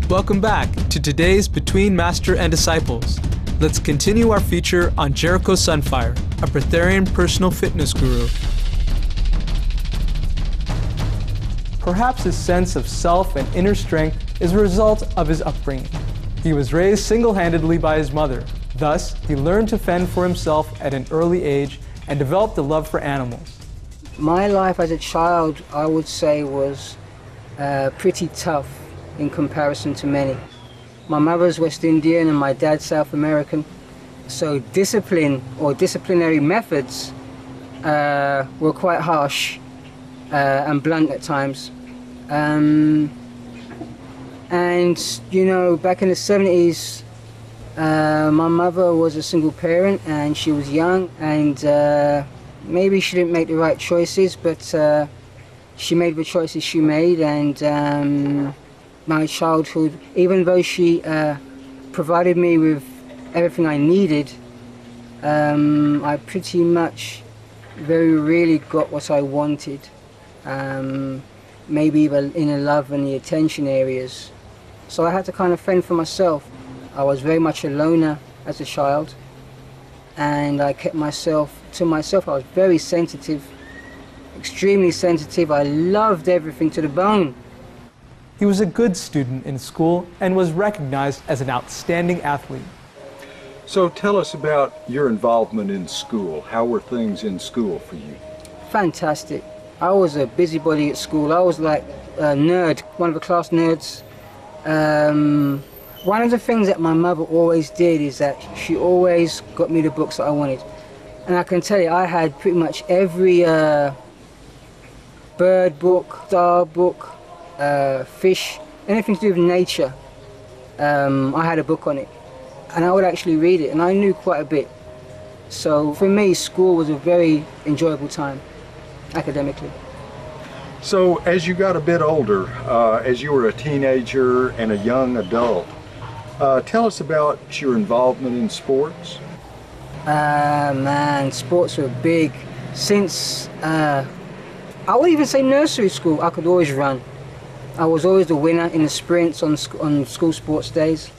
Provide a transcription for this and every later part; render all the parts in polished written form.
Welcome back to today's Between Master and Disciples. Let's continue our feature on Jericho Sunfire, a Breatharian personal fitness guru. Perhaps his sense of self and inner strength is a result of his upbringing. He was raised single-handedly by his mother. Thus, he learned to fend for himself at an early age and developed a love for animals. My life as a child, I would say, was pretty tough in comparison to many. My mother's West Indian and my dad's South American, so discipline or disciplinary methods were quite harsh and blunt at times. And you know, back in the 70s, my mother was a single parent and she was young, and maybe she didn't make the right choices, but she made the choices she made. And my childhood, even though she provided me with everything I needed, I pretty much very rarely got what I wanted. Maybe even in the love and the attention areas. So I had to kind of fend for myself. I was very much a loner as a child, and I kept myself to myself. I was very sensitive, extremely sensitive. I loved everything to the bone. He was a good student in school and was recognized as an outstanding athlete. So tell us about your involvement in school. How were things in school for you? Fantastic. I was a busybody at school. I was like a nerd, one of the class nerds. One of the things that my mother always did is that she always got me the books that I wanted. And I can tell you, I had pretty much every bird book, star book, fish, anything to do with nature. I had a book on it. And I would actually read it, and I knew quite a bit. So for me, school was a very enjoyable time, academically. So as you got a bit older, as you were a teenager and a young adult, tell us about your involvement in sports. Man, sports were big. Since, I would even say nursery school, I could always run. I was always the winner in the sprints on school sports days.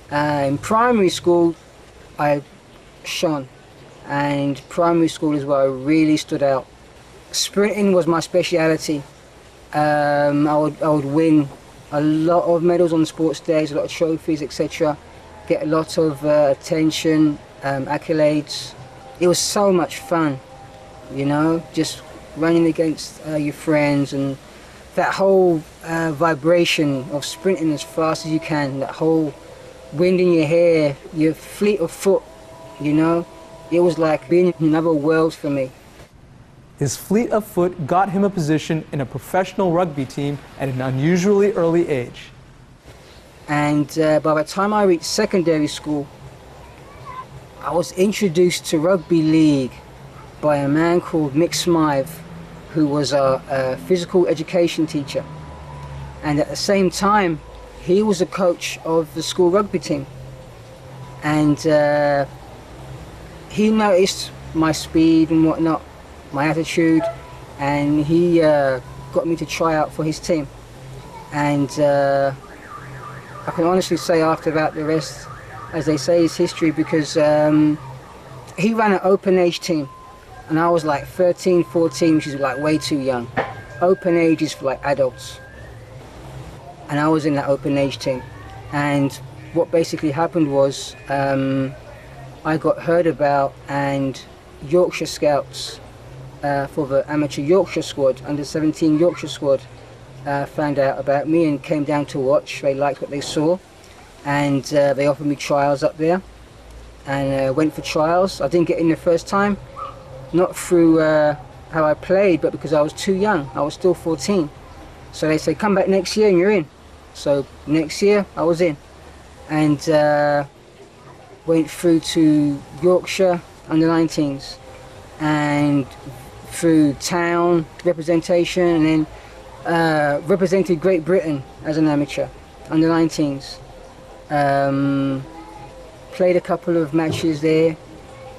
In primary school, I shone. And primary school is where I really stood out. Sprinting was my speciality. I would win a lot of medals on sports days, a lot of trophies, etc. Get a lot of attention, accolades. It was so much fun, you know, just running against your friends, and that whole vibration of sprinting as fast as you can, that whole wind in your hair, your fleet of foot, you know. It was like being in another world for me. His fleet of foot got him a position in a professional rugby team at an unusually early age. And by the time I reached secondary school, I was introduced to rugby league by a man called Mick Smythe, who was a physical education teacher. And at the same time, he was a coach of the school rugby team. And he noticed my speed and whatnot, my attitude, and he got me to try out for his team. And I can honestly say after that, the rest, as they say, is history, because he ran an open age team, and I was like 13, 14, which is like way too young. Open age is for like adults. And I was in that open age team. And what basically happened was I got heard about, and Yorkshire Scouts for the amateur Yorkshire squad, under 17 Yorkshire squad, found out about me and came down to watch. They liked what they saw, and they offered me trials up there, and went for trials. I didn't get in the first time, not through how I played, but because I was too young. I was still 14. So they said, come back next year and you're in. So next year I was in, and went through to Yorkshire under 19s, and through town representation, and then represented Great Britain as an amateur under 19s. Played a couple of matches there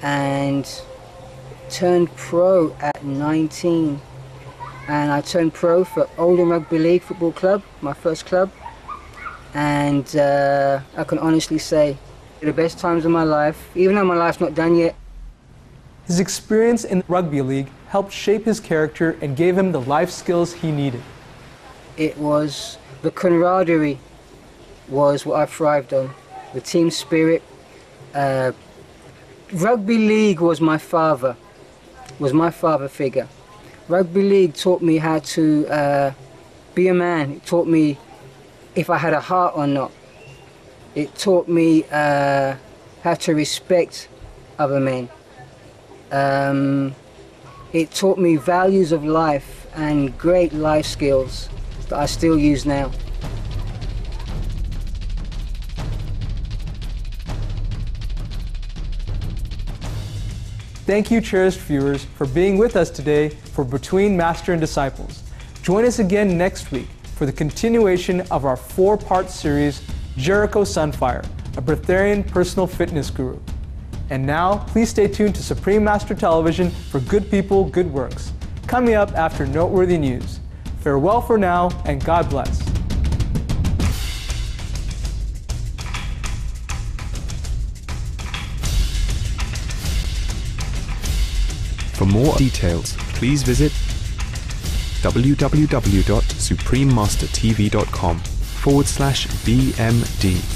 and turned pro at 19. And I turned pro for Oldham Rugby League Football Club, my first club. and I can honestly say the best times of my life, even though my life's not done yet. His experience in the rugby league helped shape his character and gave him the life skills he needed. It was the camaraderie was what I thrived on, the team spirit. Rugby league was my father figure. Rugby league taught me how to be a man. It taught me if I had a heart or not. It taught me how to respect other men. It taught me values of life and great life skills that I still use now. Thank you, cherished viewers, for being with us today for Between Master and Disciples. Join us again next week for the continuation of our 4-part series, Jericho Sunfire, a Breatharian personal fitness guru. And now, please stay tuned to Supreme Master Television for Good People, Good Works, coming up after noteworthy news. Farewell for now, and God bless. For more details, please visit www.suprememastertv.com/BMD.